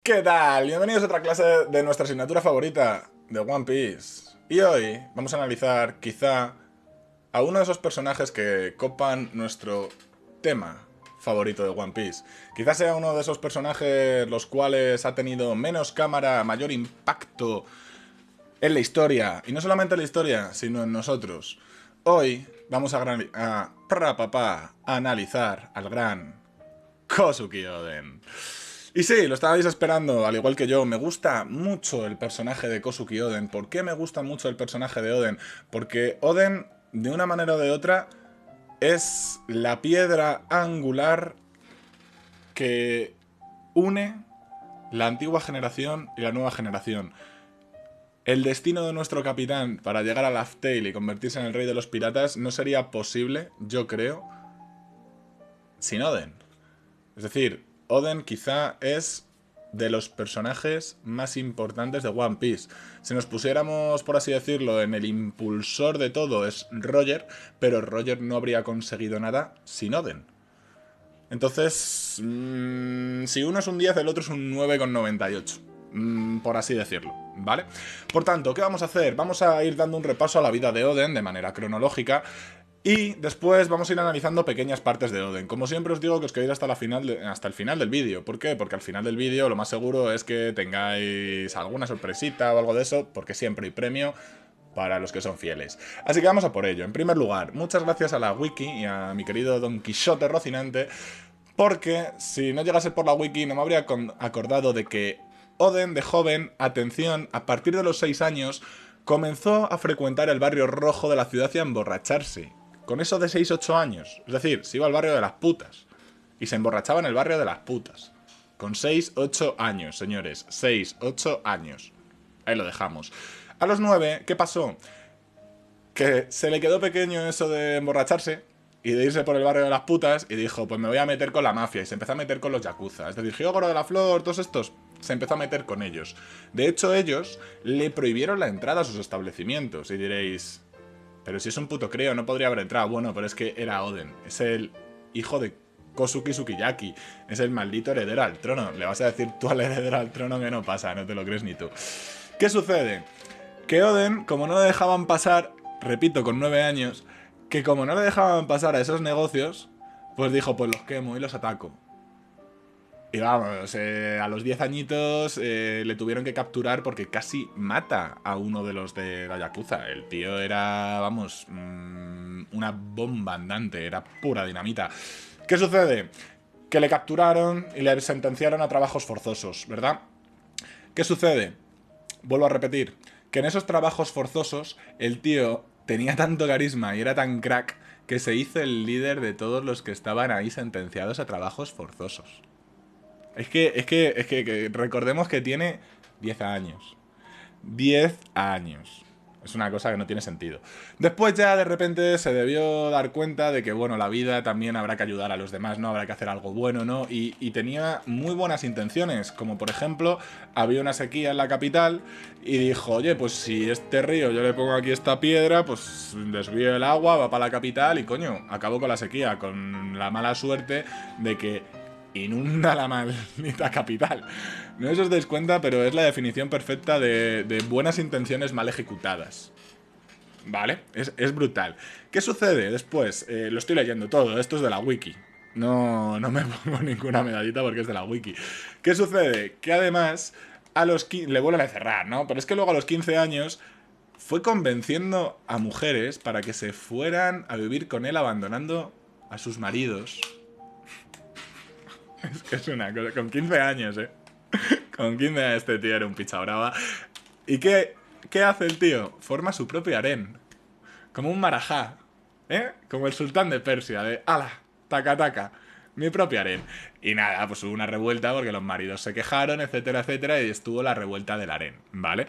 ¿Qué tal? Bienvenidos a otra clase de nuestra asignatura favorita, de One Piece. Y hoy vamos a analizar, quizá, a uno de esos personajes que copan nuestro tema favorito de One Piece. Quizás sea uno de esos personajes los cuales ha tenido menos cámara, mayor impacto en la historia. Y no solamente en la historia, sino en nosotros. Hoy vamos a analizar al gran Kosuki Oden. Y sí, lo estabais esperando, al igual que yo. Me gusta mucho el personaje de Kosuki Oden. ¿Por qué me gusta mucho el personaje de Oden? Porque Oden, de una manera o de otra, es la piedra angular que une la antigua generación y la nueva generación. El destino de nuestro capitán para llegar a Laugh Tale y convertirse en el rey de los piratas no sería posible, yo creo, sin Oden. Es decir, Oden quizá es de los personajes más importantes de One Piece. Si nos pusiéramos, por así decirlo, en el impulsor de todo es Roger, pero Roger no habría conseguido nada sin Oden. Entonces, si uno es un 10, el otro es un 9,98. Por así decirlo, ¿vale? Por tanto, ¿qué vamos a hacer? Vamos a ir dando un repaso a la vida de Oden de manera cronológica. Y después vamos a ir analizando pequeñas partes de Oden. Como siempre os digo que os quedéis hasta el final del vídeo. ¿Por qué? Porque al final del vídeo lo más seguro es que tengáis alguna sorpresita o algo de eso, porque siempre hay premio para los que son fieles. Así que vamos a por ello. En primer lugar, muchas gracias a la wiki y a mi querido Don Quijote Rocinante, porque si no llegase por la wiki no me habría acordado de que Oden, de joven, atención, a partir de los 6 años, comenzó a frecuentar el barrio rojo de la ciudad y a emborracharse. Con eso de 6-8 años. Es decir, se iba al barrio de las putas. Y se emborrachaba en el barrio de las putas. Con 6-8 años, señores. 6-8 años. Ahí lo dejamos. A los 9, ¿qué pasó? Que se le quedó pequeño eso de emborracharse y de irse por el barrio de las putas y dijo, pues me voy a meter con la mafia. Y se empezó a meter con los yakuza. Es decir, Hyogoro de la Flor, todos estos, se empezó a meter con ellos. De hecho, ellos le prohibieron la entrada a sus establecimientos. Y diréis, pero si es un puto creo, no podría haber entrado. Bueno, pero es que era Oden. Es el hijo de Kosuke Sukiyaki. Es el maldito heredero al trono. Le vas a decir tú al heredero al trono que no pasa, no te lo crees ni tú. ¿Qué sucede? Que Oden, como no le dejaban pasar, repito, con 9 años, que como no le dejaban pasar a esos negocios, pues dijo, pues los quemo y los ataco. Y vamos, a los 10 añitos le tuvieron que capturar porque casi mata a uno de los de la Yakuza. El tío era, vamos, una bomba andante, era pura dinamita. ¿Qué sucede? Que le capturaron y le sentenciaron a trabajos forzosos, ¿verdad? ¿Qué sucede? Vuelvo a repetir, que en esos trabajos forzosos el tío tenía tanto carisma y era tan crack que se hizo el líder de todos los que estaban ahí sentenciados a trabajos forzosos. Que recordemos que tiene 10 años. 10 años. Es una cosa que no tiene sentido. Después ya de repente se debió dar cuenta de que, bueno, la vida también habrá que ayudar a los demás, ¿no? Habrá que hacer algo bueno, ¿no? Y tenía muy buenas intenciones, como por ejemplo, había una sequía en la capital y dijo, oye, pues si este río yo le pongo aquí esta piedra, pues desvío el agua, va para la capital y coño, acabó con la sequía, con la mala suerte de que inunda la maldita capital. No os dais cuenta, pero es la definición perfecta de buenas intenciones mal ejecutadas. ¿Vale? Es brutal. ¿Qué sucede después? Lo estoy leyendo todo, esto es de la wiki. No me pongo ninguna medallita porque es de la wiki. ¿Qué sucede? Que además a los le vuelven a encerrar, ¿no? Pero es que luego a los 15 años fue convenciendo a mujeres para que se fueran a vivir con él abandonando a sus maridos. Es que es una cosa. Con 15 años, ¿eh? Con 15 años este tío era un picha brava. ¿Y qué hace el tío? Forma su propio harén. Como un marajá. ¿Eh? Como el sultán de Persia. De ala, taca taca. Mi propio harén. Y nada, pues hubo una revuelta porque los maridos se quejaron, etcétera, etcétera. Y estuvo la revuelta del harén, ¿vale?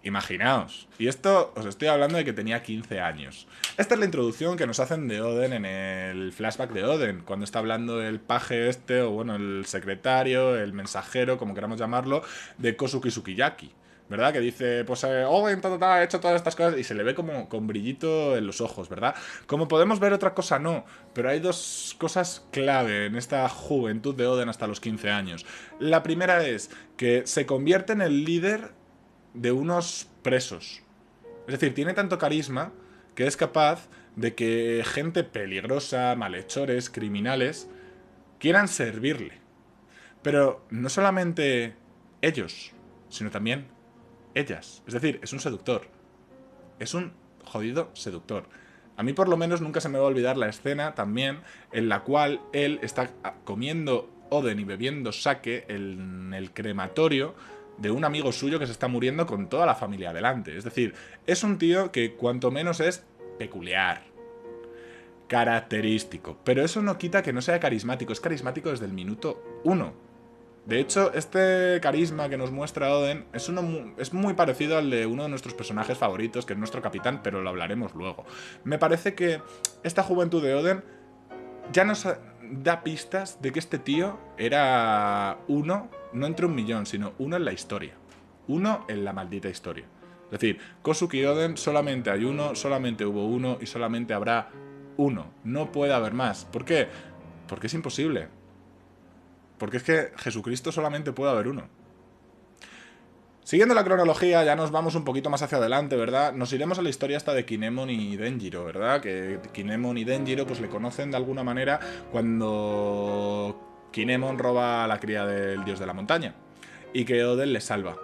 Imaginaos. Y esto os estoy hablando de que tenía 15 años. Esta es la introducción que nos hacen de Oden en el flashback de Oden, cuando está hablando el paje este, o bueno, el secretario, el mensajero, como queramos llamarlo, de Kosuke Sukiyaki. ¿verdad? Que dice, pues, Oden, ha hecho todas estas cosas y se le ve como con brillito en los ojos, ¿verdad? Como podemos ver, otra cosa no, pero hay dos cosas clave en esta juventud de Oden hasta los 15 años. La primera es que se convierte en el líder de unos presos. Es decir, tiene tanto carisma que es capaz de que gente peligrosa, malhechores, criminales, quieran servirle. Pero no solamente ellos, sino también ellas. Es decir, es un seductor. Es un jodido seductor. A mí por lo menos nunca se me va a olvidar la escena también en la cual él está comiendo Oden y bebiendo sake en el crematorio de un amigo suyo que se está muriendo con toda la familia delante. Es decir, es un tío que cuanto menos es peculiar, característico. Pero eso no quita que no sea carismático. Es carismático desde el minuto 1. De hecho, este carisma que nos muestra Oden es muy parecido al de uno de nuestros personajes favoritos, que es nuestro capitán, pero lo hablaremos luego. Me parece que esta juventud de Oden ya nos da pistas de que este tío era uno, no entre un millón, sino uno en la historia. Uno en la maldita historia. Es decir, Kosuke y Oden solamente hay uno, solamente hubo uno y solamente habrá uno. No puede haber más. ¿Por qué? Porque es imposible. Porque es que Jesucristo solamente puede haber uno. Siguiendo la cronología, ya nos vamos un poquito más hacia adelante, ¿verdad? Nos iremos a la historia esta de Kinemon y Denjiro, ¿verdad? Que Kinemon y Denjiro pues le conocen de alguna manera cuando Kinemon roba a la cría del dios de la montaña. Y que Oden le salva.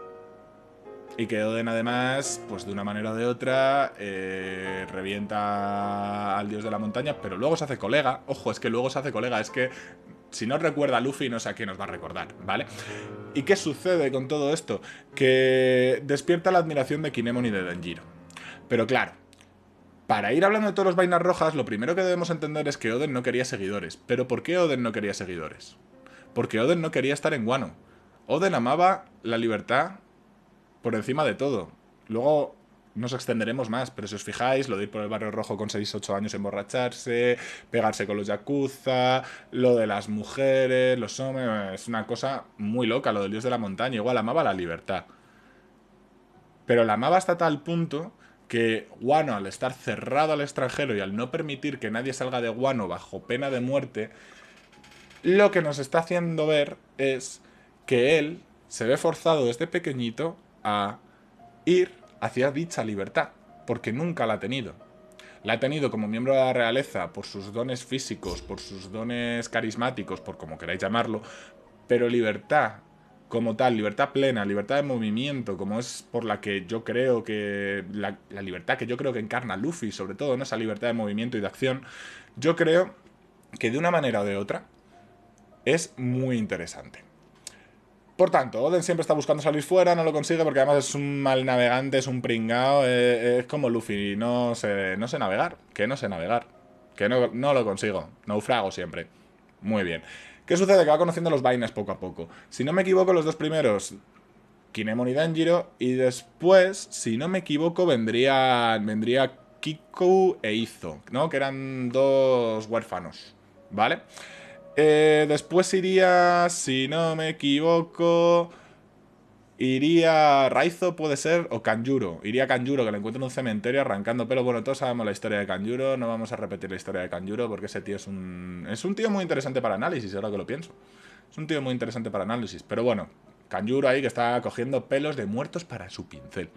Y que Oden además, pues de una manera o de otra, revienta al dios de la montaña, pero luego se hace colega. Ojo, es que luego se hace colega, es que si no recuerda a Luffy, no sé a quién nos va a recordar, ¿vale? ¿Y qué sucede con todo esto? Que despierta la admiración de Kinemon y de Denjiro. Pero claro, para ir hablando de todos los vainas rojas, lo primero que debemos entender es que Oden no quería seguidores. ¿Pero por qué Oden no quería seguidores? Porque Oden no quería estar en Wano. Oden amaba la libertad por encima de todo. Luego nos extenderemos más, pero si os fijáis, lo de ir por el barrio rojo con 6-8 años emborracharse, pegarse con los yakuza, lo de las mujeres, los hombres, es una cosa muy loca, lo del dios de la montaña. Igual amaba la libertad. Pero la amaba hasta tal punto que Wano, al estar cerrado al extranjero y al no permitir que nadie salga de Wano bajo pena de muerte, lo que nos está haciendo ver es que él se ve forzado desde pequeñito a ir hacia dicha libertad, porque nunca la ha tenido. La ha tenido como miembro de la realeza por sus dones físicos, por sus dones carismáticos, por como queráis llamarlo, pero libertad como tal, libertad plena, libertad de movimiento, como es por la que yo creo que la libertad que yo creo que encarna Luffy, sobre todo, ¿no? Esa libertad de movimiento y de acción, yo creo que de una manera o de otra es muy interesante. Por tanto, Oden siempre está buscando salir fuera, no lo consigue porque además es un mal navegante, es un pringao, es como Luffy, no sé navegar, que no sé navegar, que no lo consigo, naufrago siempre. Muy bien. ¿Qué sucede? Que va conociendo los vainas poco a poco. Si no me equivoco, los dos primeros, Kinemon y Denjiro, y después, si no me equivoco, vendría Kiku e Izo, ¿no? Que eran dos huérfanos, ¿vale? Después iría, si no me equivoco, iría Raizo, puede ser, o Kanjuro. Iría Kanjuro, que lo encuentro en un cementerio arrancando pelo. Bueno, todos sabemos la historia de Kanjuro, no vamos a repetir la historia de Kanjuro porque ese tío es un tío muy interesante para análisis, ahora que lo pienso. Es un tío muy interesante para análisis. Pero bueno, Kanjuro ahí que está cogiendo pelos de muertos para su pincel.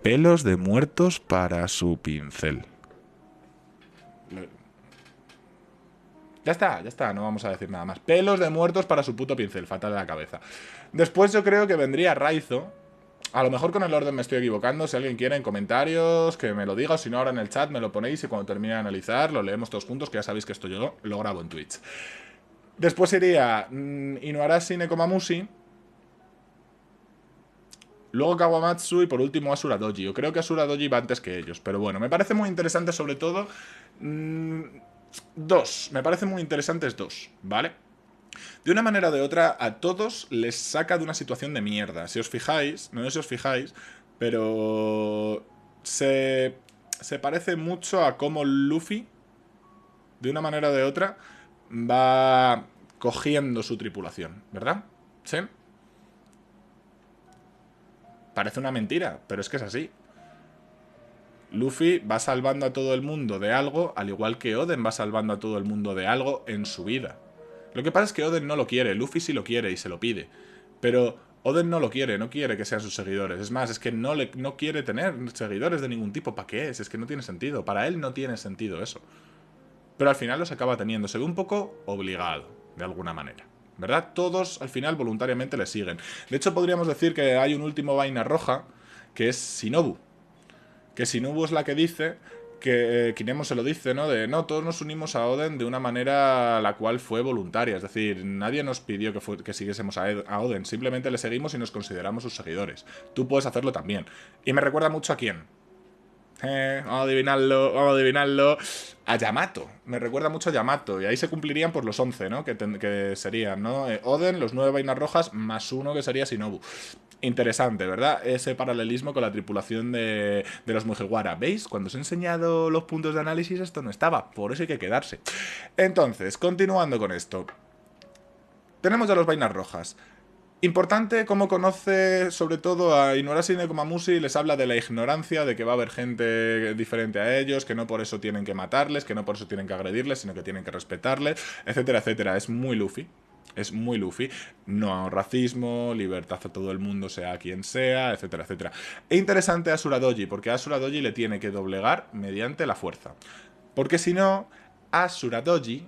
Pelos de muertos para su pincel. Ya está, no vamos a decir nada más. Pelos de muertos para su puto pincel, fatal de la cabeza. Después yo creo que vendría Raizo. A lo mejor con el orden me estoy equivocando. Si alguien quiere en comentarios, que me lo diga. O si no, ahora en el chat me lo ponéis y cuando termine de analizar lo leemos todos juntos, que ya sabéis que esto yo lo grabo en Twitch. Después iría Inuarashi Nekomamushi. Luego Kawamatsu y por último Asura Doji. Yo creo que Asura Doji va antes que ellos. Pero bueno, me parece muy interesante sobre todo... dos. Me parecen muy interesantes dos, ¿vale? De una manera o de otra, a todos les saca de una situación de mierda. Si os fijáis, no sé si os fijáis, pero se parece mucho a cómo Luffy, de una manera o de otra, va cogiendo su tripulación, ¿verdad? ¿Sí? Parece una mentira, pero es que es así. Luffy va salvando a todo el mundo de algo, al igual que Oden va salvando a todo el mundo de algo en su vida. Lo que pasa es que Oden no lo quiere, Luffy sí lo quiere y se lo pide. Pero Oden no lo quiere, no quiere que sean sus seguidores. Es más, es que no quiere tener seguidores de ningún tipo. ¿Para qué es? Es que no tiene sentido. Para él no tiene sentido eso. Pero al final los acaba teniendo. Se ve un poco obligado, de alguna manera. ¿Verdad? Todos al final voluntariamente le siguen. De hecho, podríamos decir que hay un último vaina roja, que es Shinobu. Que Shinobu es la que dice que Kinemo se lo dice, ¿no? De no, todos nos unimos a Oden de una manera la cual fue voluntaria. Es decir, nadie nos pidió que siguiésemos a Oden. Simplemente le seguimos y nos consideramos sus seguidores. Tú puedes hacerlo también. Y me recuerda mucho a quién. Vamos a adivinarlo, vamos a adivinarlo. A Yamato. Me recuerda mucho a Yamato. Y ahí se cumplirían por los 11, ¿no? Que serían, ¿no? Oden, los 9 vainas rojas, más uno que sería Shinobu. Interesante, ¿verdad? Ese paralelismo con la tripulación de los Mugiwara. ¿Veis? Cuando os he enseñado los puntos de análisis, esto no estaba. Por eso hay que quedarse. Entonces, continuando con esto. Tenemos ya los vainas rojas. Importante cómo conoce sobre todo a Inuarashi y Nekomamushi, les habla de la ignorancia, de que va a haber gente diferente a ellos, que no por eso tienen que matarles, que no por eso tienen que agredirles, sino que tienen que respetarles, etcétera, etcétera. Es muy Luffy. Es muy Luffy. No racismo, libertad a todo el mundo, sea quien sea, etcétera, etcétera. E interesante a Asura Doji, porque a Asura Doji le tiene que doblegar mediante la fuerza. Porque si no, Asura Doji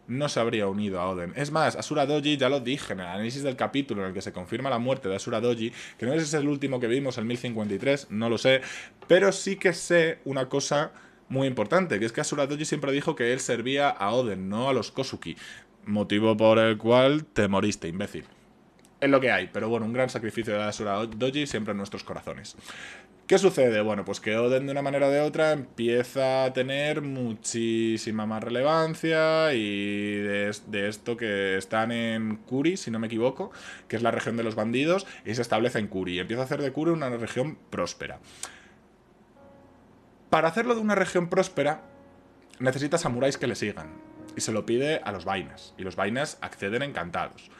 no se habría unido a Oden. Es más, Asura Doji, ya lo dije en el análisis del capítulo en el que se confirma la muerte de Asura Doji, que no sé si es el último que vimos, el 1053, no lo sé, pero sí que sé una cosa muy importante, que es que Asura Doji siempre dijo que él servía a Oden, no a los Kozuki, motivo por el cual te moriste, imbécil. Es lo que hay, pero bueno, un gran sacrificio de Asura Doji siempre en nuestros corazones. ¿Qué sucede? Bueno, pues que Oden de una manera o de otra empieza a tener muchísima más relevancia y de esto que están en Kuri, si no me equivoco, que es la región de los bandidos, y se establece en Kuri. Y empieza a hacer de Kuri una región próspera. Para hacerlo de una región próspera, necesita samuráis que le sigan. Y se lo pide a los vainas. Y los vainas acceden encantados.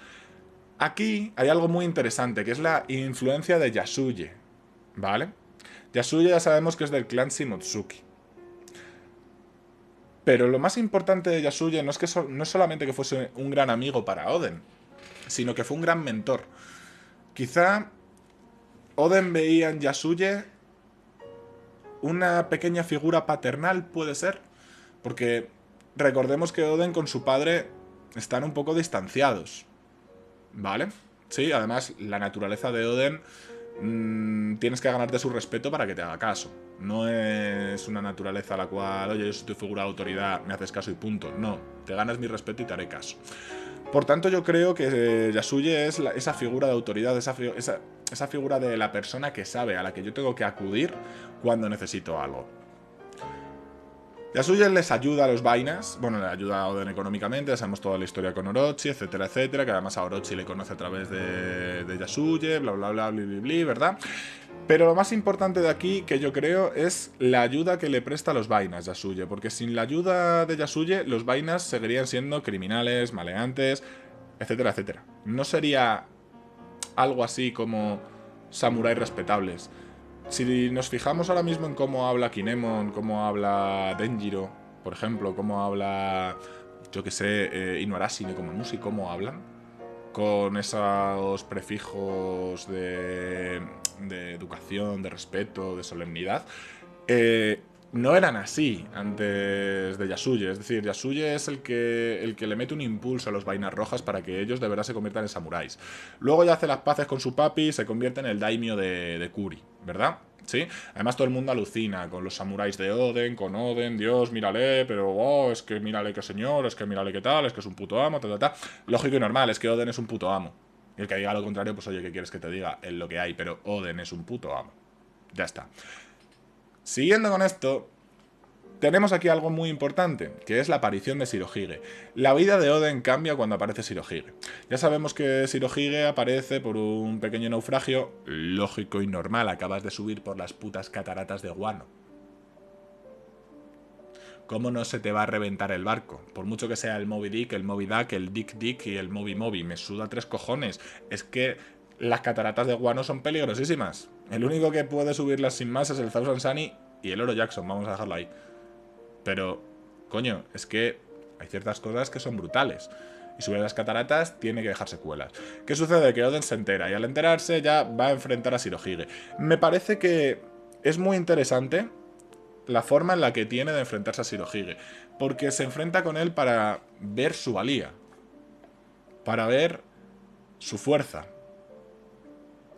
Aquí hay algo muy interesante, que es la influencia de Yasuye. ¿Vale? Yasuye ya sabemos que es del clan Shimotsuki. Pero lo más importante de Yasuye no es solamente que fuese un gran amigo para Oden, sino que fue un gran mentor. Quizá Oden veía en Yasuye una pequeña figura paternal, puede ser. Porque recordemos que Oden con su padre están un poco distanciados. ¿Vale? Sí, además la naturaleza de Oden tienes que ganarte su respeto para que te haga caso. No es una naturaleza a la cual, oye, yo soy tu figura de autoridad, me haces caso y punto. No, te ganas mi respeto y te haré caso. Por tanto, yo creo que Yasuye es esa figura de autoridad, esa figura de la persona que sabe, a la que yo tengo que acudir cuando necesito algo. Yasuye les ayuda a los vainas, bueno, le ayuda a Oden económicamente, ya sabemos toda la historia con Orochi, etcétera, etcétera, que además a Orochi le conoce a través de Yasuye, bla, bla, bla, bla, bla, bla, ¿verdad? Pero lo más importante de aquí, que yo creo, es la ayuda que le presta a los vainas Yasuye, porque sin la ayuda de Yasuye, los vainas seguirían siendo criminales, maleantes, etcétera, etcétera. No sería algo así como samuráis respetables. Si nos fijamos ahora mismo en cómo habla Kinemon, cómo habla Denjiro, por ejemplo, cómo habla, yo que sé, Inuarashi, Nekomamushi, cómo hablan, con esos prefijos de educación, de respeto, de solemnidad, no eran así antes de Yasuye. Es decir, Yasuye es el que le mete un impulso a los vainas rojas para que ellos de verdad se conviertan en samuráis. Luego ya hace las paces con su papi y se convierte en el daimyo de Kuri, ¿verdad? ¿Sí? Además todo el mundo alucina con los samuráis de Oden, con Oden, Dios, mírale, pero oh, es que mírale qué señor, es que mírale qué tal, es que es un puto amo, ta, ta, ta. Lógico y normal, es que Oden es un puto amo. Y el que diga lo contrario, pues oye, ¿qué quieres que te diga? Es lo que hay, pero Oden es un puto amo. Ya está. Siguiendo con esto, tenemos aquí algo muy importante, que es la aparición de Shirohige. La vida de Oden cambia cuando aparece Shirohige. Ya sabemos que Shirohige aparece por un pequeño naufragio, lógico y normal, acabas de subir por las putas cataratas de Guano. ¿Cómo no se te va a reventar el barco? Por mucho que sea el Moby Dick, el Moby Duck, el Dick Dick y el Moby Moby, me suda tres cojones. Es que las cataratas de Guano son peligrosísimas. El único que puede subirlas sin más es el Thousand Sunny y el Oro Jackson, vamos a dejarlo ahí. Pero, coño, es que hay ciertas cosas que son brutales. Y subir las cataratas tiene que dejar secuelas. ¿Qué sucede? Que Oden se entera y al enterarse ya va a enfrentar a Shirohige. Me parece que es muy interesante la forma en la que tiene de enfrentarse a Shirohige. Porque se enfrenta con él para ver su valía. Para ver su fuerza.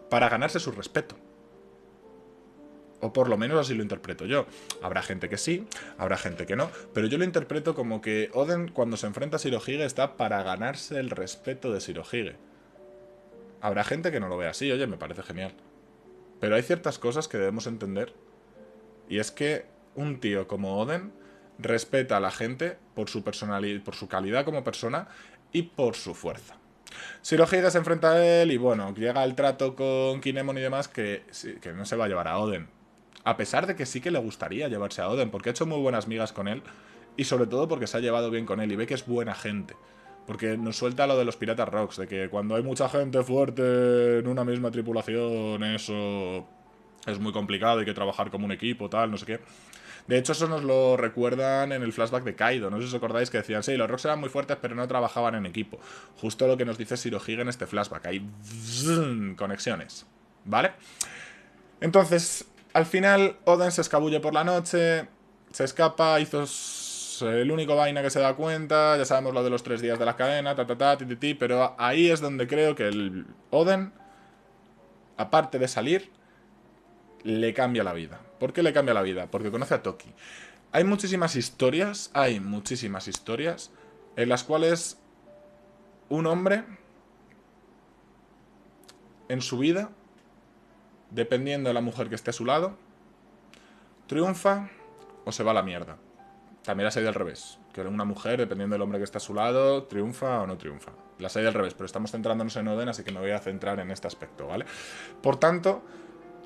Para ganarse su respeto. O por lo menos así lo interpreto yo. Habrá gente que sí, habrá gente que no, pero yo lo interpreto como que Oden cuando se enfrenta a Shirohige está para ganarse el respeto de Shirohige. Habrá gente que no lo ve así, oye, me parece genial. Pero hay ciertas cosas que debemos entender. Y es que un tío como Oden respeta a la gente por su personalidad, por su calidad como persona y por su fuerza. Shirohige se enfrenta a él y bueno, llega el trato con Kinemon y demás que no se va a llevar a Oden. A pesar de que sí que le gustaría llevarse a Oden, porque ha hecho muy buenas migas con él y sobre todo porque se ha llevado bien con él y ve que es buena gente. Porque nos suelta lo de los Piratas Rocks, de que cuando hay mucha gente fuerte en una misma tripulación, eso es muy complicado, hay que trabajar como un equipo, tal, no sé qué. De hecho, eso nos lo recuerdan en el flashback de Kaido. No sé si os acordáis que decían, sí, los Rocks eran muy fuertes, pero no trabajaban en equipo. Justo lo que nos dice Shirohige en este flashback. Hay conexiones, ¿vale? Entonces, al final, Oden se escabulle por la noche, se escapa, hizo el único vaina que se da cuenta, ya sabemos lo de los 3 días de la cadena, pero ahí es donde creo que el Oden, aparte de salir, le cambia la vida. ¿Por qué le cambia la vida? Porque conoce a Toki. Hay muchísimas historias en las cuales un hombre en su vida, dependiendo de la mujer que esté a su lado, triunfa o se va a la mierda. También las hay del revés, que una mujer, dependiendo del hombre que está a su lado, triunfa o no triunfa. Las hay del revés, pero estamos centrándonos en Oden, así que me voy a centrar en este aspecto, ¿vale? Por tanto,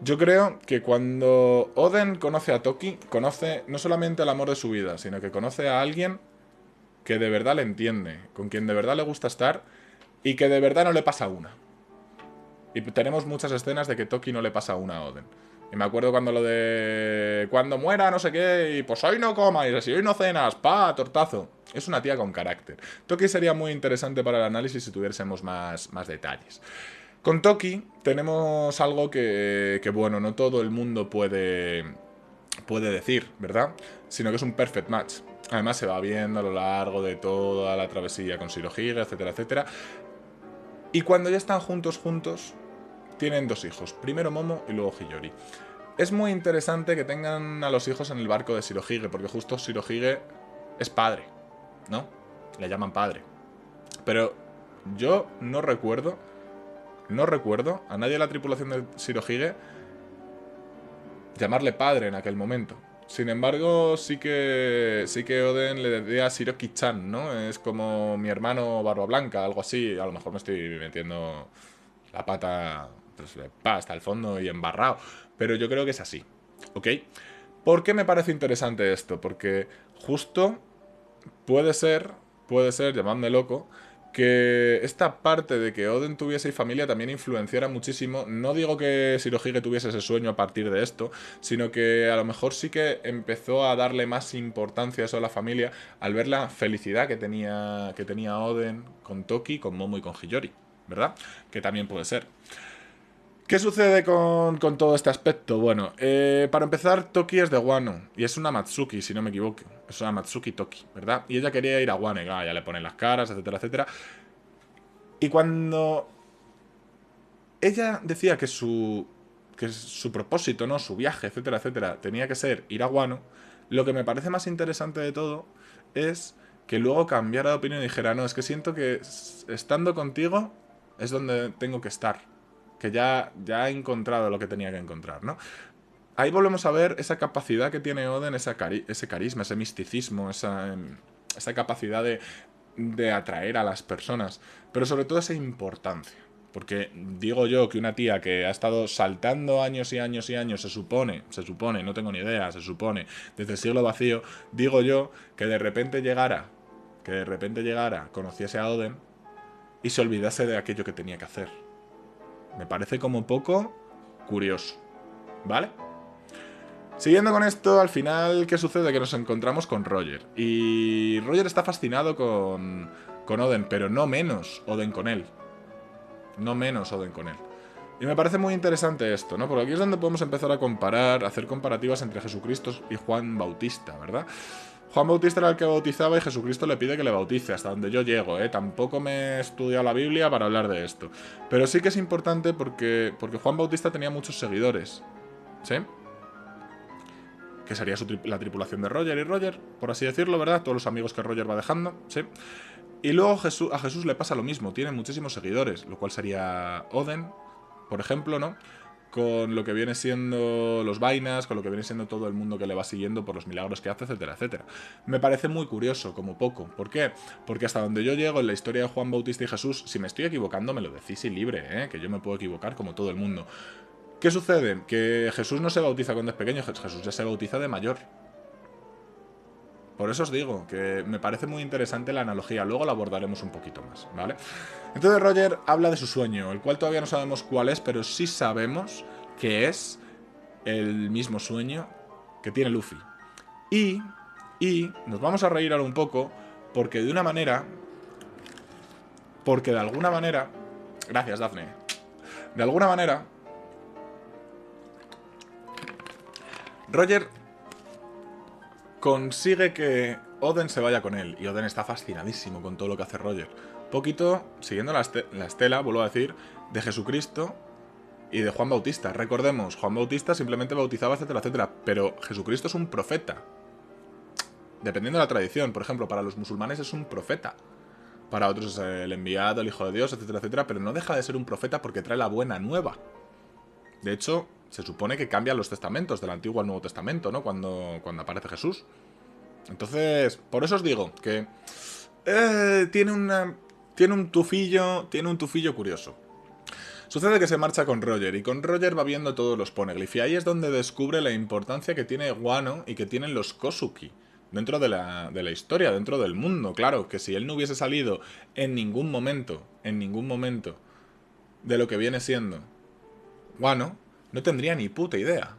yo creo que cuando Oden conoce a Toki, conoce no solamente el amor de su vida, sino que conoce a alguien que de verdad le entiende, con quien de verdad le gusta estar y que de verdad no le pasa una. Y tenemos muchas escenas de que Toki no le pasa una a Oden. Y me acuerdo cuando lo de... Cuando muera, no sé qué, y pues hoy no comas, y hoy no cenas, pa, tortazo. Es una tía con carácter. Toki sería muy interesante para el análisis si tuviésemos más detalles. Con Toki tenemos algo que, bueno, no todo el mundo puede decir, ¿verdad? Sino que es un perfect match. Además se va viendo a lo largo de toda la travesía con Shirohige, etcétera, etcétera. Y cuando ya están juntos, tienen 2 hijos. Primero Momo y luego Hiyori. Es muy interesante que tengan a los hijos en el barco de Shirohige, porque justo Shirohige es padre, ¿no? Le llaman padre. Pero yo no recuerdo a nadie de la tripulación de Shirohige llamarle padre en aquel momento. Sin embargo, sí que Oden le decía a Shiroki-chan, ¿no? Es como mi hermano Barba Blanca, algo así. A lo mejor me estoy metiendo la pata pues, hasta el fondo y embarrado. Pero yo creo que es así, ¿ok? ¿Por qué me parece interesante esto? Porque justo puede ser, llamadme loco, que esta parte de que Oden tuviese familia también influenciara muchísimo. No digo que Shirohige tuviese ese sueño a partir de esto, sino que a lo mejor sí que empezó a darle más importancia a eso a la familia al ver la felicidad que tenía Oden con Toki, con Momo y con Hiyori, ¿verdad? Que también puede ser. ¿Qué sucede con todo este aspecto? Bueno, para empezar, Toki es de Wano y es una Matsuki, si no me equivoco. Es una Matsuki Toki, ¿verdad? Y ella quería ir a Wano y ya le ponen las caras, etcétera, etcétera. Y cuando ella decía que su propósito, ¿no? Su viaje, etcétera, etcétera, tenía que ser ir a Wano, lo que me parece más interesante de todo es que luego cambiara de opinión y dijera, no, es que siento que estando contigo es donde tengo que estar. Que ya he encontrado lo que tenía que encontrar, ¿no? Ahí volvemos a ver esa capacidad que tiene Oden, ese carisma, ese misticismo, esa capacidad de atraer a las personas, pero sobre todo esa importancia. Porque digo yo que una tía que ha estado saltando años y años y años, se supone, no tengo ni idea, se supone, desde el siglo vacío, digo yo que de repente llegara, conociese a Oden y se olvidase de aquello que tenía que hacer. Me parece como poco curioso, ¿vale? Siguiendo con esto, al final, ¿qué sucede? Que nos encontramos con Roger. Y Roger está fascinado con Oden, pero no menos Oden con él. No menos Oden con él. Y me parece muy interesante esto, ¿no? Porque aquí es donde podemos empezar a comparar, a hacer comparativas entre Jesucristo y Juan Bautista, ¿verdad? Juan Bautista era el que bautizaba y Jesucristo le pide que le bautice, hasta donde yo llego, ¿eh? Tampoco me he estudiado la Biblia para hablar de esto. Pero sí que es importante porque Juan Bautista tenía muchos seguidores, ¿sí? Que sería la tripulación de Roger y Roger, por así decirlo, ¿verdad? Todos los amigos que Roger va dejando, ¿sí? Y luego a Jesús le pasa lo mismo, tiene muchísimos seguidores, lo cual sería Oden, por ejemplo, ¿no? Con lo que viene siendo los vainas, con lo que viene siendo todo el mundo que le va siguiendo por los milagros que hace, etcétera, etcétera. Me parece muy curioso, como poco. ¿Por qué? Porque hasta donde yo llego en la historia de Juan Bautista y Jesús, si me estoy equivocando, me lo decís y libre, ¿eh? Que yo me puedo equivocar como todo el mundo. ¿Qué sucede? Que Jesús no se bautiza cuando es pequeño, Jesús ya se bautiza de mayor. Por eso os digo que me parece muy interesante la analogía, luego la abordaremos un poquito más, ¿vale? Entonces Roger habla de su sueño, el cual todavía no sabemos cuál es, pero sí sabemos que es el mismo sueño que tiene Luffy. Y nos vamos a reír ahora un poco, porque de alguna manera, gracias Daphne, de alguna manera, Roger consigue que Oden se vaya con él. Y Oden está fascinadísimo con todo lo que hace Roger. Poquito, siguiendo la estela, vuelvo a decir, de Jesucristo y de Juan Bautista. Recordemos, Juan Bautista simplemente bautizaba, etcétera, etcétera. Pero Jesucristo es un profeta. Dependiendo de la tradición. Por ejemplo, para los musulmanes es un profeta. Para otros es el enviado, el hijo de Dios, etcétera, etcétera. Pero no deja de ser un profeta porque trae la buena nueva. De hecho, se supone que cambian los testamentos del Antiguo al Nuevo Testamento, ¿no? Cuando aparece Jesús. Entonces, por eso os digo que tiene un tufillo curioso. Sucede que se marcha con Roger, y con Roger va viendo todos los poneglyphs, y ahí es donde descubre la importancia que tiene Wano y que tienen los Kozuki dentro de la historia, dentro del mundo. Claro, que si él no hubiese salido en ningún momento, de lo que viene siendo Wano, no tendría ni puta idea.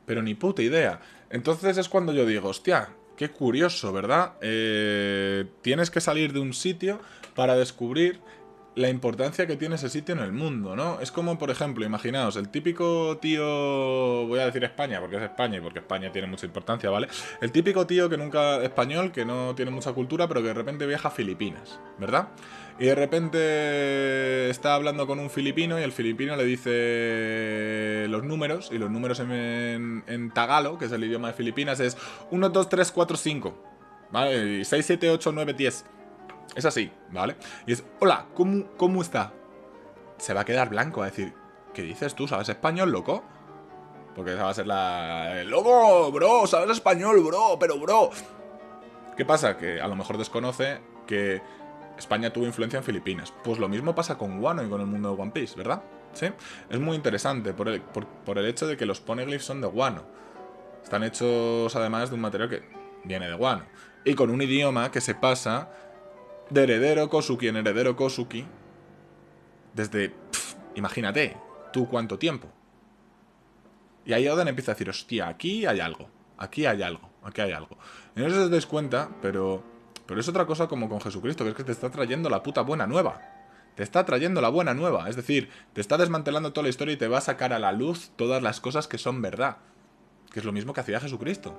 Pero ni puta idea. Entonces es cuando yo digo, hostia, qué curioso, ¿verdad? Tienes que salir de un sitio para descubrir la importancia que tiene ese sitio en el mundo, ¿no? Es como, por ejemplo, imaginaos, el típico tío, voy a decir España, porque es España y porque España tiene mucha importancia, ¿vale? El típico tío que nunca, español, que no tiene mucha cultura, pero que de repente viaja a Filipinas, ¿verdad? Y de repente está hablando con un filipino y el filipino le dice los números, y los números en tagalo, que es el idioma de Filipinas, es 1, 2, 3, 4, 5, ¿vale? Y 6, 7, 8, 9, 10. Es así, ¿vale? Y es, hola, ¿cómo está? Se va a quedar blanco, va a decir, ¿qué dices tú? ¿Sabes español, loco? Porque esa va a ser la... ¡Loco, bro! ¿Sabes español, bro? Pero, bro... ¿Qué pasa? Que a lo mejor desconoce que España tuvo influencia en Filipinas. Pues lo mismo pasa con Wano y con el mundo de One Piece, ¿verdad? ¿Sí? Es muy interesante por el hecho de que los poneglyphs son de Wano. Están hechos además de un material que viene de Wano. Y con un idioma que se pasa de heredero Kozuki en heredero Kozuki desde, imagínate, tú cuánto tiempo. Y ahí Oden empieza a decir, hostia, aquí hay algo, aquí hay algo, aquí hay algo. Y no sé si os dais cuenta, pero es otra cosa como con Jesucristo, que es que te está trayendo la puta buena nueva. Te está trayendo la buena nueva, es decir, te está desmantelando toda la historia y te va a sacar a la luz todas las cosas que son verdad. Que es lo mismo que hacía Jesucristo.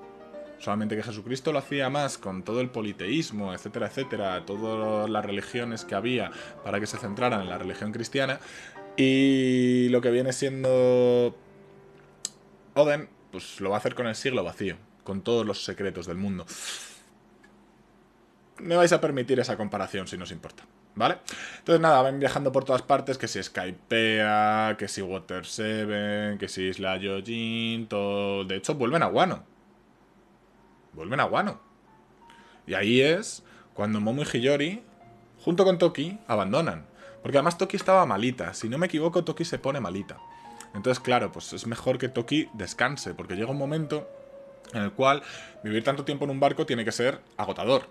Solamente que Jesucristo lo hacía más con todo el politeísmo, etcétera, etcétera, todas las religiones que había para que se centraran en la religión cristiana. Y lo que viene siendo Oden, pues lo va a hacer con el siglo vacío, con todos los secretos del mundo. Me vais a permitir esa comparación si no os importa, ¿vale? Entonces nada, van viajando por todas partes, que si Skypea, que si Water 7, que si Isla Yojin, todo... De hecho, vuelven a Wano. Y ahí es cuando Momo y Hiyori, junto con Toki, abandonan. Porque además Toki estaba malita. Si no me equivoco, Toki se pone malita. Entonces, claro, pues es mejor que Toki descanse, porque llega un momento en el cual vivir tanto tiempo en un barco tiene que ser agotador.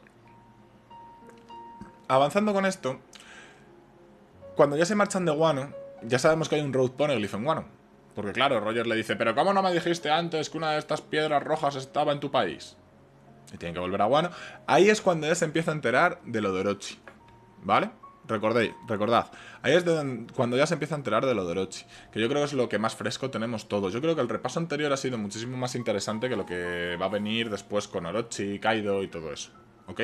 Avanzando con esto, cuando ya se marchan de Wano, ya sabemos que hay un Road Poneglyph en Wano. Porque claro, Roger le dice, pero ¿cómo no me dijiste antes que una de estas piedras rojas estaba en tu país? Y tienen que volver a Wano. Ahí es cuando él se empieza a enterar de lo de Orochi. ¿Vale? Recordad. Ahí es cuando ya se empieza a enterar de lo de Orochi. Que yo creo que es lo que más fresco tenemos todos. Yo creo que el repaso anterior ha sido muchísimo más interesante que lo que va a venir después con Orochi, Kaido y todo eso. ¿Ok?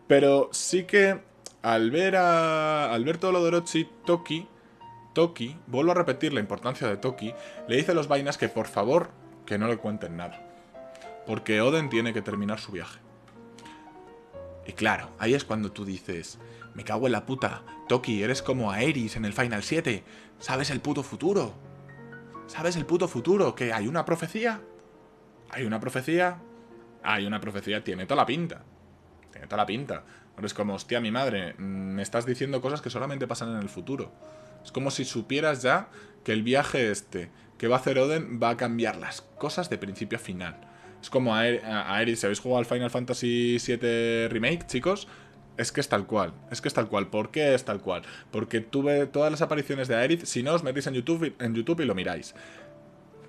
Pero sí que al ver todo lo de Orochi, Toki, vuelvo a repetir la importancia de Toki, le dice a los vainas que por favor que no le cuenten nada. Porque Oden tiene que terminar su viaje. Y claro, ahí es cuando tú dices, me cago en la puta, Toki, eres como Aerys en el Final 7, ¿sabes el puto futuro? ¿Sabes el puto futuro? ¿Que hay una profecía? ¿Hay una profecía? Hay una profecía, tiene toda la pinta. Tiene toda la pinta. Ahora es como, hostia, mi madre, me estás diciendo cosas que solamente pasan en el futuro. Es como si supieras ya que el viaje este que va a hacer Oden va a cambiar las cosas de principio a final. Es como Aerys, si habéis jugado al Final Fantasy VII Remake, chicos, es que es tal cual. ¿Por qué es tal cual? Porque tuve todas las apariciones de Aerith, si no os metéis en YouTube y lo miráis.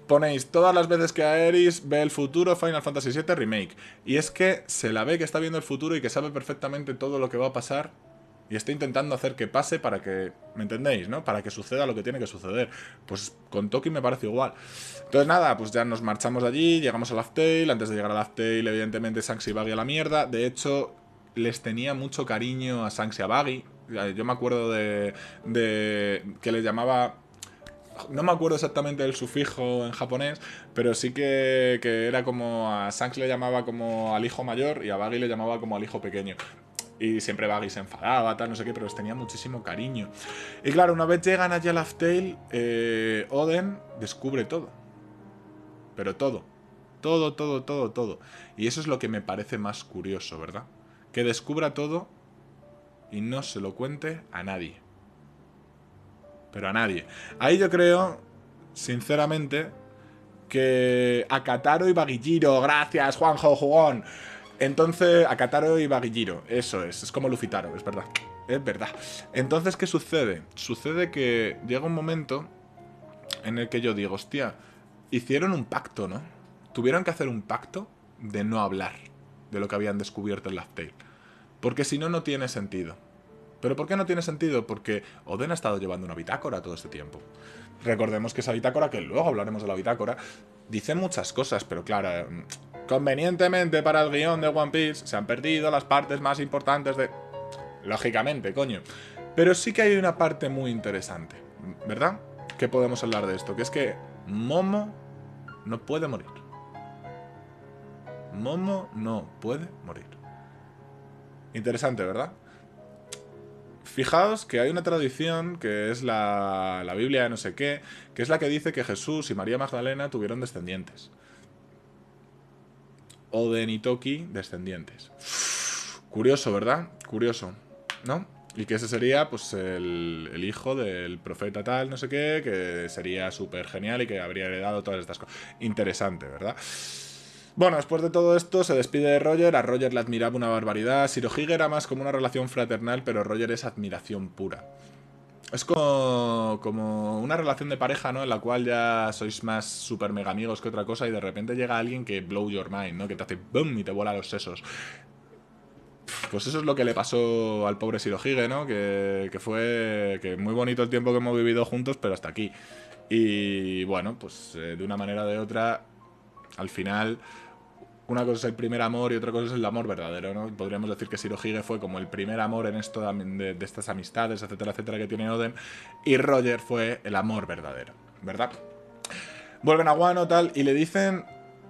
Ponéis todas las veces que Aerys ve el futuro Final Fantasy VII Remake. Y es que se la ve que está viendo el futuro y que sabe perfectamente todo lo que va a pasar. Y está intentando hacer que pase para que... ¿Me entendéis, no? Para que suceda lo que tiene que suceder. Pues con Toki me parece igual. Entonces nada, pues ya nos marchamos de allí, llegamos a Laugh Tale. Antes de llegar a Laugh Tale, evidentemente Shanks y Baggy a la mierda. De hecho, les tenía mucho cariño a Shanks y a Baggy. Yo me acuerdo de que les llamaba... No me acuerdo exactamente del sufijo en japonés, pero sí que era como a Shanks le llamaba como al hijo mayor y a Baggy le llamaba como al hijo pequeño. Y siempre Baggy se enfadaba, tal, no sé qué, pero les tenía muchísimo cariño. Y claro, una vez llegan allá a Laugh Tale, Oden descubre todo. Pero todo. Todo. Y eso es lo que me parece más curioso, ¿verdad? Que descubra todo y no se lo cuente a nadie. Pero a nadie. Ahí yo creo, sinceramente, que Akataro y Bagijiro, gracias, Juanjo Jugón. Entonces, Akataro y Bagijiro, eso es como Lufitaro, es verdad. Es verdad. Entonces, ¿qué sucede? Sucede que llega un momento en el que yo digo, hostia, hicieron un pacto, ¿no? Tuvieron que hacer un pacto de no hablar de lo que habían descubierto en Laugh Tale. Porque si no, no tiene sentido. ¿Pero por qué no tiene sentido? Porque Oden ha estado llevando una bitácora todo este tiempo. Recordemos que esa bitácora, que luego hablaremos de la bitácora, dice muchas cosas, pero claro, convenientemente para el guión de One Piece se han perdido las partes más importantes de... Lógicamente, coño. Pero sí que hay una parte muy interesante, ¿verdad? Que podemos hablar de esto, que es que Momo no puede morir. Momo no puede morir. Interesante, ¿verdad? Fijaos que hay una tradición que es la Biblia de no sé qué, que es la que dice que Jesús y María Magdalena tuvieron descendientes. Oden y Toki, descendientes. Curioso, ¿verdad? Curioso, ¿no? Y que ese sería, pues, el hijo del profeta tal, no sé qué, que sería súper genial y que habría heredado todas estas cosas. Interesante, ¿verdad? Bueno, después de todo esto se despide de Roger. A Roger le admiraba una barbaridad. Shirohige era más como una relación fraternal, pero Roger es admiración pura. Es como una relación de pareja, ¿no? En la cual ya sois más super mega amigos que otra cosa y de repente llega alguien que blow your mind, ¿no? Que te hace boom y te vuela los sesos. Pues eso es lo que le pasó al pobre Shirohige, ¿no? Que fue que muy bonito el tiempo que hemos vivido juntos, pero hasta aquí. Y bueno, pues de una manera o de otra, al final... Una cosa es el primer amor y otra cosa es el amor verdadero, ¿no? Podríamos decir que Shirohige fue como el primer amor en esto de estas amistades, etcétera, etcétera, que tiene Oden. Y Roger fue el amor verdadero, ¿verdad? Vuelven a Wano, tal, y le dicen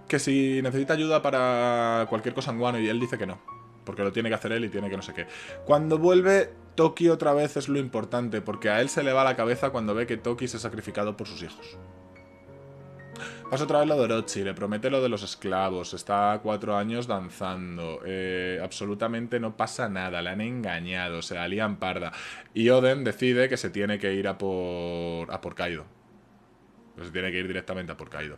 que si necesita ayuda para cualquier cosa en Wano, y él dice que no. Porque lo tiene que hacer él y tiene que no sé qué. Cuando vuelve, Toki otra vez es lo importante, porque a él se le va la cabeza cuando ve que Toki se ha sacrificado por sus hijos. Pasa otra vez lo de Orochi, le promete lo de los esclavos, está 4 años danzando, absolutamente no pasa nada, le han engañado, se la lían parda. Y Oden decide que se tiene que ir a por Kaido. Pues se tiene que ir directamente a por Kaido.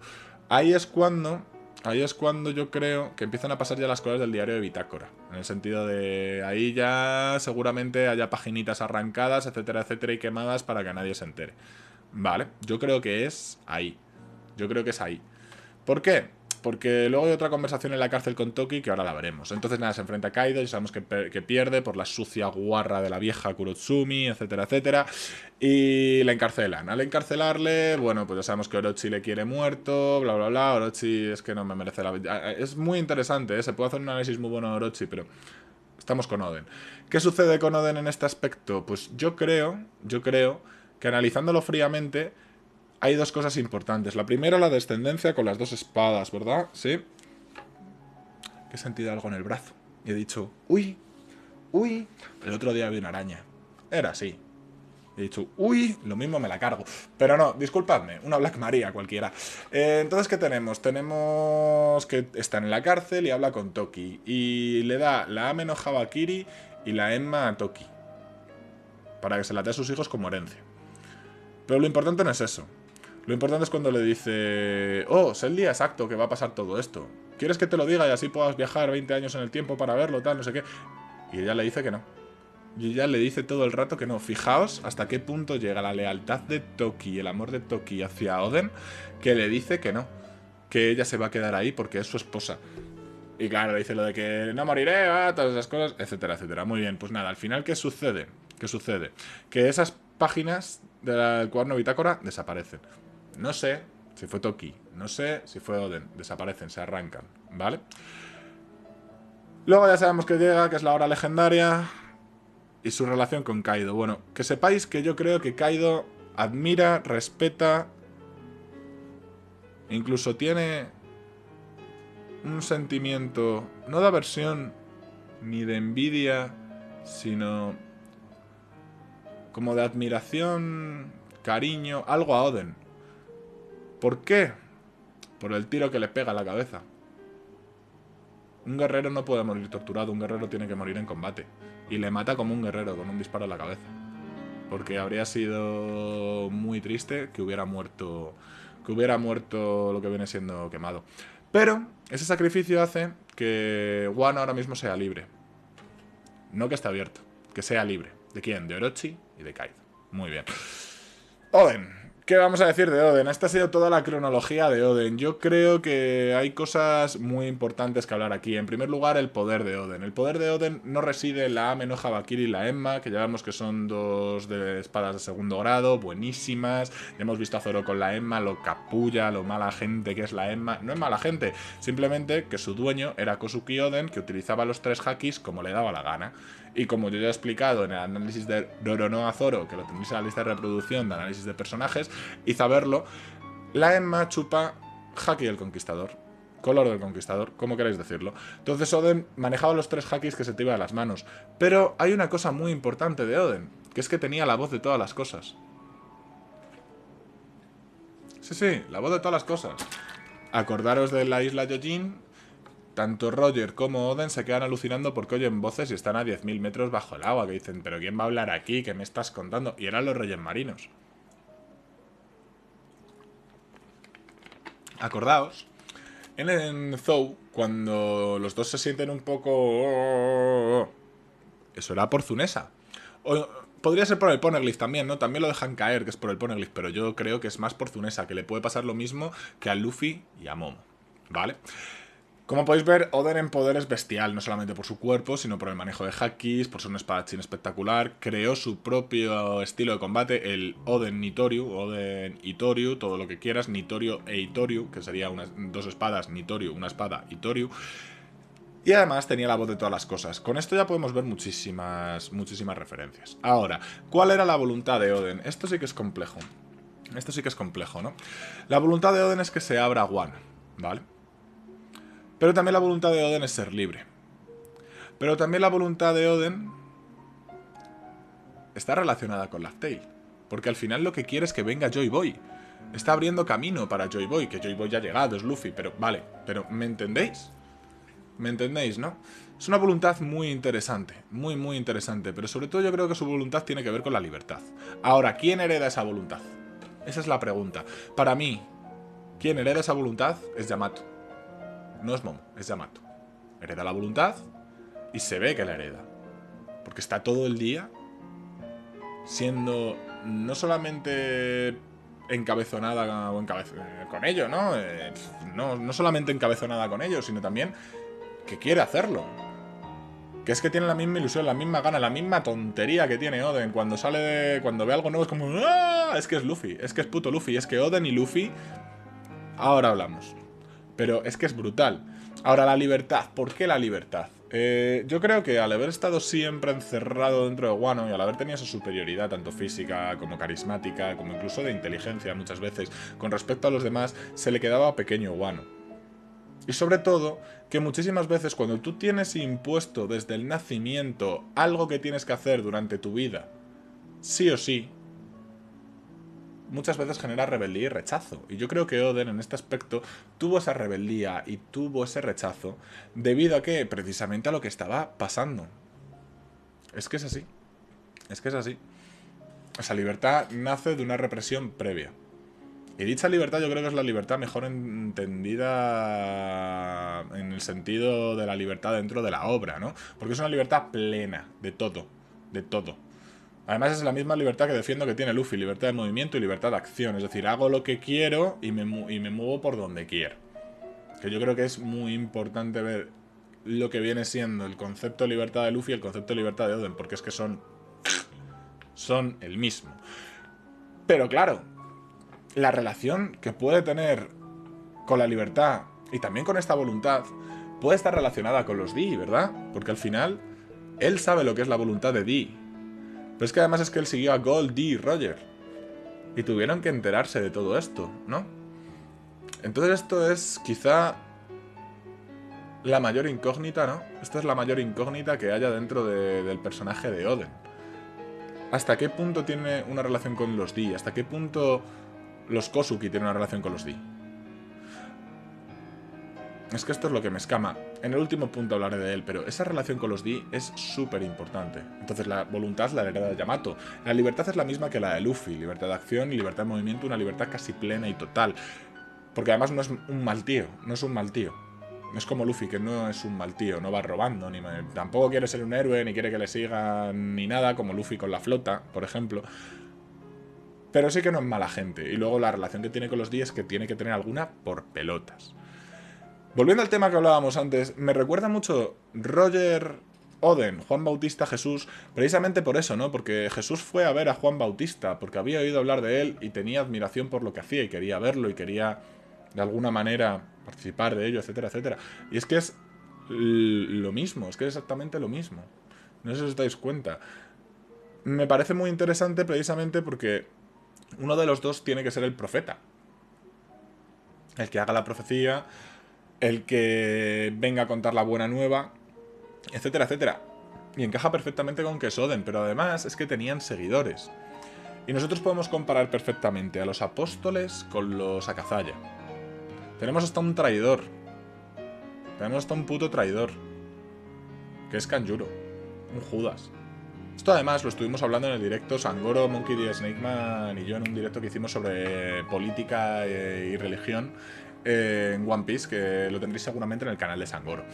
Ahí es cuando ahí es cuando yo creo que empiezan a pasar ya las cosas del diario de bitácora. En el sentido de ahí ya seguramente haya paginitas arrancadas, etcétera, etcétera, y quemadas para que nadie se entere. Vale, yo creo que es ahí. Yo creo que es ahí. ¿Por qué? Porque luego hay otra conversación en la cárcel con Toki que ahora la veremos. Entonces nada, se enfrenta a Kaido y sabemos que pierde por la sucia guarra de la vieja Kurotsumi, etcétera, etcétera. Y la encarcelan. Al encarcelarle, bueno, pues ya sabemos que Orochi le quiere muerto, bla, bla, bla. Orochi es que no me merece la vida. Es muy interesante, ¿eh? Se puede hacer un análisis muy bueno de Orochi, pero estamos con Oden. ¿Qué sucede con Oden en este aspecto? Pues yo creo que analizándolo fríamente hay dos cosas importantes. La primera, la descendencia con las dos espadas, ¿verdad? Sí. Que he sentido algo en el brazo. Y he dicho, uy, uy. El otro día vi una araña. Era así. He dicho, uy, lo mismo me la cargo. Pero no, disculpadme, una Black Maria cualquiera. Entonces, ¿qué tenemos? Tenemos que está en la cárcel y habla con Toki. Y le da la Ame no Habakiri y la Enma a Toki. Para que se la dé a sus hijos como herencia. Pero lo importante no es eso. Lo importante es cuando le dice, oh, sé el día exacto que va a pasar todo esto. ¿Quieres que te lo diga y así puedas viajar 20 años en el tiempo para verlo, tal, no sé qué? Y ella le dice que no. Y ella le dice todo el rato que no. Fijaos hasta qué punto llega la lealtad de Toki y el amor de Toki hacia Oden, que le dice que no. Que ella se va a quedar ahí porque es su esposa. Y claro, le dice lo de que no moriré, todas esas cosas, etcétera, etcétera. Muy bien, pues nada, al final, ¿qué sucede? ¿Qué sucede? Que esas páginas del cuaderno bitácora desaparecen. No sé si fue Toki, no sé si fue Oden, desaparecen, se arrancan, ¿vale? Luego ya sabemos que llega, que es la hora legendaria y su relación con Kaido. Bueno, que sepáis que yo creo que Kaido admira, respeta, incluso tiene un sentimiento, no de aversión ni de envidia, sino como de admiración, cariño, algo a Oden. ¿Por qué? Por el tiro que le pega a la cabeza. Un guerrero no puede morir torturado, un guerrero tiene que morir en combate. Y le mata como un guerrero, con un disparo a la cabeza. Porque habría sido muy triste que hubiera muerto lo que viene siendo quemado. Pero ese sacrificio hace que Wano ahora mismo sea libre. No que esté abierto, que sea libre. ¿De quién? De Orochi y de Kaido. Muy bien. Oden. ¿Qué vamos a decir de Oden? Esta ha sido toda la cronología de Oden. Yo creo que hay cosas muy importantes que hablar aquí. En primer lugar, el poder de Oden. El poder de Oden no reside en la Ame no Habakiri y la Enma, que ya vemos que son dos de espadas de segundo grado, buenísimas. Ya hemos visto a Zoro con la Enma, lo capulla, lo mala gente que es la Enma. No es mala gente, simplemente que su dueño era Kosuki Oden, que utilizaba los tres hakis como le daba la gana. Y como yo ya he explicado en el análisis de Roronoa Zoro, que lo tenéis en la lista de reproducción de análisis de personajes, y saberlo, la Enma chupa Haki del Conquistador. Color del Conquistador, como queréis decirlo. Entonces Oden manejaba los tres hakis que se te iban a las manos. Pero hay una cosa muy importante de Oden, que es que tenía la voz de todas las cosas. Sí, la voz de todas las cosas. Acordaros de la isla Yojin. Tanto Roger como Oden se quedan alucinando porque oyen voces y están a 10.000 metros bajo el agua. Que dicen, ¿pero quién va a hablar aquí? ¿Qué me estás contando? Y eran los reyes marinos. Acordaos, en Zou, cuando los dos se sienten un poco... Eso era por Zunesa. O, podría ser por el Poneglyph también, ¿no? También lo dejan caer, que es por el Poneglyph, pero yo creo que es más por Zunesa, que le puede pasar lo mismo que a Luffy y a Momo, ¿vale? Como podéis ver, Oden en poder es bestial, no solamente por su cuerpo, sino por el manejo de hakis, por ser un espadachín espectacular. Creó su propio estilo de combate, el Oden Nitoryu, Oden Itoryu, todo lo que quieras, Nitoryu e Itoryu, que sería dos espadas, Nitoryu, una espada, Itoryu. Y además tenía la voz de todas las cosas. Con esto ya podemos ver muchísimas referencias. Ahora, ¿cuál era la voluntad de Oden? Esto sí que es complejo. Esto sí que es complejo, ¿no? La voluntad de Oden es que se abra Wano, ¿vale? Pero también la voluntad de Oden es ser libre. Pero también la voluntad de Oden está relacionada con Laugh Tale. Porque al final lo que quiere es que venga Joy Boy. Está abriendo camino para Joy Boy, que Joy Boy ya ha llegado, es Luffy, pero vale, pero ¿me entendéis? ¿Me entendéis, no? Es una voluntad muy interesante, muy interesante, pero sobre todo yo creo que su voluntad tiene que ver con la libertad. Ahora, ¿quién hereda esa voluntad? Esa es la pregunta. Para mí, quien hereda esa voluntad es Yamato. no es Momo, es Yamato. Hereda la voluntad y se ve que la hereda. Porque está todo el día siendo no solamente encabezonada con ello, ¿no? No solamente encabezonada con ello, sino también que quiere hacerlo. Que es que tiene la misma ilusión, la misma gana, la misma tontería que tiene Oden. Cuando cuando ve algo nuevo es como... ¡Ah! Es que es Luffy, es que es puto Luffy. Es que Oden y Luffy... Ahora hablamos. Pero es que es brutal. Ahora, la libertad. ¿Por qué la libertad? Yo creo que al haber estado siempre encerrado dentro de Wano y al haber tenido esa superioridad tanto física como carismática, como incluso de inteligencia muchas veces, con respecto a los demás, se le quedaba pequeño Wano. Y sobre todo, que muchísimas veces cuando tú tienes impuesto desde el nacimiento algo que tienes que hacer durante tu vida, sí o sí, muchas veces genera rebeldía y rechazo. Y yo creo que Oden en este aspecto tuvo esa rebeldía y tuvo ese rechazo debido a que precisamente a lo que estaba pasando. Es que es así. Es que es así. Esa libertad nace de una represión previa. Y dicha libertad yo creo que es la libertad mejor entendida en el sentido de la libertad dentro de la obra, ¿no? Porque es una libertad plena de todo, de todo. Además es la misma libertad que defiendo que tiene Luffy, libertad de movimiento y libertad de acción. Es decir, hago lo que quiero y me muevo por donde quiero. Que yo creo que es muy importante ver lo que viene siendo el concepto de libertad de Luffy y el concepto de libertad de Oden, porque es que son el mismo. Pero claro, la relación que puede tener con la libertad y también con esta voluntad puede estar relacionada con los D, ¿verdad? Porque al final él sabe lo que es la voluntad de D. Pero es que además es que él siguió a Gold, D y Roger. Y tuvieron que enterarse de todo esto, ¿no? Entonces esto es quizá la mayor incógnita, ¿no? Esta es la mayor incógnita que haya dentro del personaje de Oden. ¿Hasta qué punto tiene una relación con los D? ¿Hasta qué punto los Kozuki tienen una relación con los D? Es que esto es lo que me escama. En el último punto hablaré de él, pero esa relación con los D es súper importante. Entonces la voluntad es la hereda de Yamato. La libertad es la misma que la de Luffy. Libertad de acción y libertad de movimiento, una libertad casi plena y total. Porque además no es un mal tío, no es un mal tío. No es como Luffy, que no es un mal tío, no va robando, tampoco quiere ser un héroe, ni quiere que le sigan, ni nada, como Luffy con la flota, por ejemplo. Pero sí que no es mala gente. Y luego la relación que tiene con los D es que tiene que tener alguna por pelotas. Volviendo al tema que hablábamos antes, me recuerda mucho Roger, Oden, Juan Bautista, Jesús, precisamente por eso, ¿no? Porque Jesús fue a ver a Juan Bautista, porque había oído hablar de él y tenía admiración por lo que hacía y quería verlo y quería, de alguna manera, participar de ello, etcétera, etcétera. Y es que es lo mismo, es que es exactamente lo mismo. No sé si os dais cuenta. Me parece muy interesante precisamente porque uno de los dos tiene que ser el profeta. El que haga la profecía, el que venga a contar la buena nueva, etcétera, etcétera. Y encaja perfectamente con que es Oden, pero además es que tenían seguidores. Y nosotros podemos comparar perfectamente a los apóstoles con los Akazaya. Tenemos hasta un traidor. Tenemos hasta un puto traidor. Que es Kanjuro. Un Judas. Esto además lo estuvimos hablando en el directo Sangoro, Monkey D, Snakeman y yo en un directo que hicimos sobre política y religión en One Piece, que lo tendréis seguramente en el canal de Sangoro.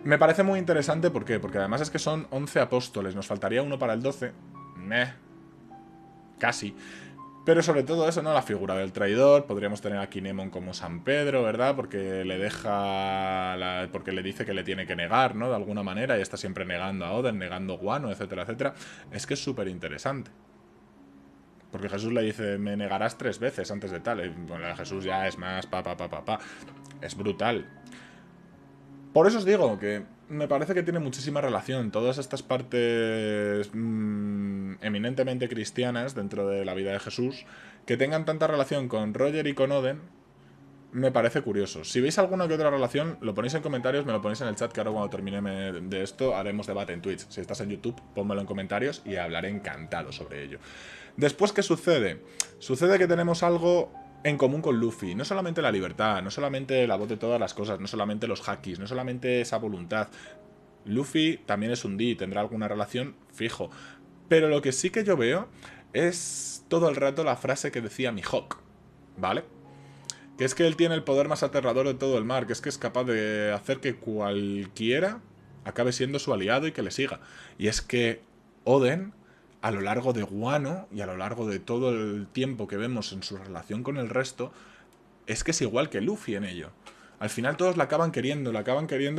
Me parece muy interesante, ¿por qué? Porque además es que son 11 apóstoles, nos faltaría uno para el 12. Casi. Pero sobre todo eso, ¿no? La figura del traidor. Podríamos tener a Kinemon como San Pedro, ¿verdad? Porque le deja... porque le dice que le tiene que negar, ¿no? De alguna manera. Y está siempre negando a Oden, negando a Wano, etcétera, etcétera. Es que es súper interesante. Porque Jesús le dice, me negarás 3 veces antes de tal. Bueno, Jesús ya es más Es brutal. Por eso os digo que me parece que tiene muchísima relación todas estas partes eminentemente cristianas dentro de la vida de Jesús, que tengan tanta relación con Roger y con Oden, me parece curioso. Si veis alguna que otra relación, lo ponéis en comentarios, me lo ponéis en el chat, que ahora cuando termine de esto haremos debate en Twitch. Si estás en YouTube, pónmelo en comentarios y hablaré encantado sobre ello. Después, ¿qué sucede? Sucede que tenemos algo en común con Luffy. No solamente la libertad, no solamente la voz de todas las cosas, no solamente los hakis, no solamente esa voluntad. Luffy también es un D, tendrá alguna relación fijo. Pero lo que sí que yo veo es todo el rato la frase que decía Mihawk, ¿vale? Que es que él tiene el poder más aterrador de todo el mar, que es capaz de hacer que cualquiera acabe siendo su aliado y que le siga. Y es que Oden, a lo largo de Wano y a lo largo de todo el tiempo que vemos en su relación con el resto, es que es igual que Luffy en ello. Al final todos la acaban queriendo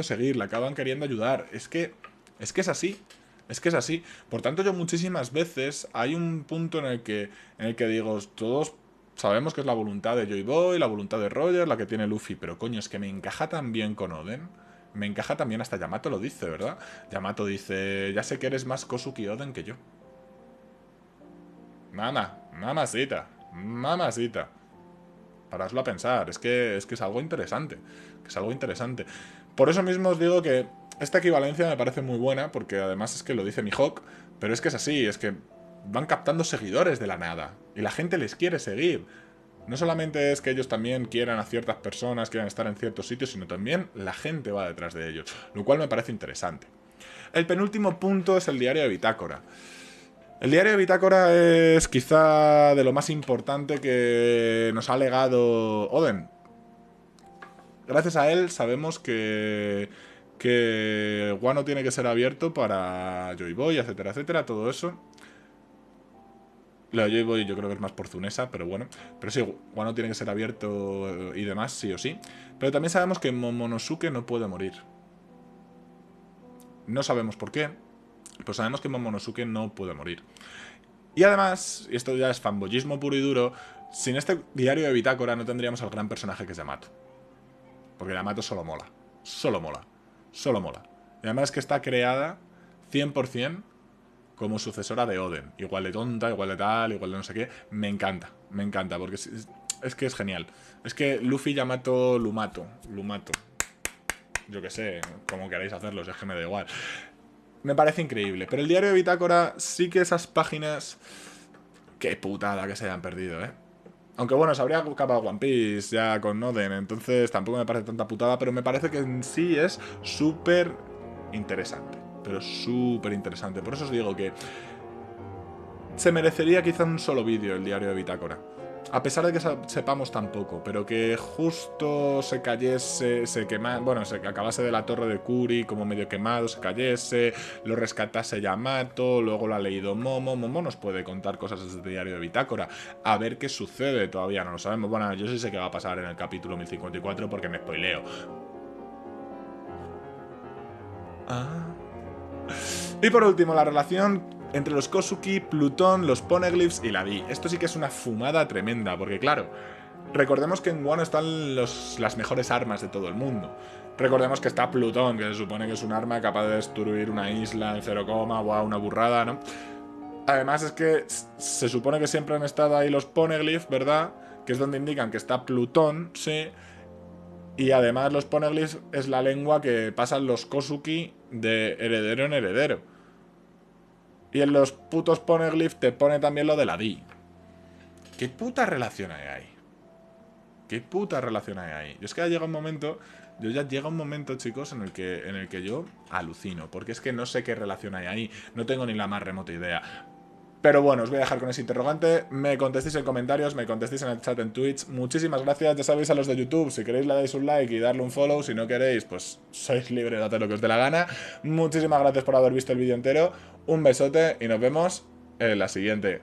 seguir, la acaban queriendo ayudar. Es que es así. Es que es así. Por tanto, yo muchísimas veces hay un punto en el que digo, todos sabemos que es la voluntad de Joy Boy, la voluntad de Roger, la que tiene Luffy, pero coño, es que me encaja tan bien con Oden. Me encaja también, hasta Yamato lo dice, ¿verdad? Yamato dice, ya sé que eres más Kosuki Oden que yo. Mamacita, mamacita. Paraslo a pensar, es que es algo interesante, que es algo interesante. Por eso mismo os digo que esta equivalencia me parece muy buena, porque además es que lo dice Mihawk, pero es que es así, es que van captando seguidores de la nada, y la gente les quiere seguir. No solamente es que ellos también quieran a ciertas personas, quieran estar en ciertos sitios, sino también la gente va detrás de ellos, lo cual me parece interesante. El penúltimo punto es el diario de bitácora. El diario de bitácora es quizá de lo más importante que nos ha legado Oden. Gracias a él sabemos que Wano tiene que ser abierto para Joy Boy, etcétera, etcétera, todo eso. Lo de Joy Boy yo creo que es más por Zunesa, pero bueno. Pero sí, Wano tiene que ser abierto y demás, sí o sí. Pero también sabemos que Momonosuke no puede morir. No sabemos por qué, pero sabemos que Momonosuke no puede morir. Y además, y esto ya es fanboyismo puro y duro, sin este diario de bitácora no tendríamos al gran personaje que es Yamato. Porque Yamato solo mola. Solo mola. Solo mola. Y además es que está creada 100% como sucesora de Oden. Igual de tonta, igual de tal, igual de no sé qué. Me encanta, porque es que es genial. Es que Luffy, Yamato, Lumato. Yo qué sé, como queráis hacerlo, si es que me da igual. Me parece increíble. Pero el diario de bitácora sí que esas páginas... Qué putada que se hayan perdido, ¿eh? Aunque bueno, se habría acabado One Piece ya con Oden, entonces tampoco me parece tanta putada, pero me parece que en sí es súper interesante. Pero súper interesante. Por eso os digo que se merecería quizá un solo vídeo el diario de bitácora. A pesar de que sepamos tan poco, pero que justo se cayese, se quemase, bueno, se acabase de la torre de Kuri como medio quemado, se cayese, lo rescatase Yamato, luego lo ha leído Momo. Momo nos puede contar cosas desde el diario de bitácora. A ver qué sucede, todavía no lo sabemos. Bueno, yo sí sé qué va a pasar en el capítulo 1054 porque me spoileo. Y por último, la relación entre los Kosuki, Plutón, los Poneglyphs y la Di. Esto sí que es una fumada tremenda, porque claro, recordemos que en Wano están las mejores armas de todo el mundo. Recordemos que está Plutón, que se supone que es un arma capaz de destruir una isla en 0, wow, una burrada, ¿no? Además es que se supone que siempre han estado ahí los Poneglyphs, ¿verdad? Que es donde indican que está Plutón, sí. Y además los Poneglyphs es la lengua que pasan los Kosuki de heredero en heredero. Y en los putos Poneglyphs te pone también lo de la Di. ¿Qué puta relación hay ahí? ¿Qué puta relación hay ahí? Yo es que ya llega un momento... ya llega un momento, chicos, en el que yo alucino. Porque es que no sé qué relación hay ahí. No tengo ni la más remota idea. Pero bueno, os voy a dejar con ese interrogante. Me contestéis en comentarios, me contestéis en el chat en Twitch. Muchísimas gracias, ya sabéis, a los de YouTube. Si queréis le dais un like y darle un follow. Si no queréis, pues sois libres de hacer lo que os dé la gana. Muchísimas gracias por haber visto el vídeo entero. Un besote y nos vemos en la siguiente.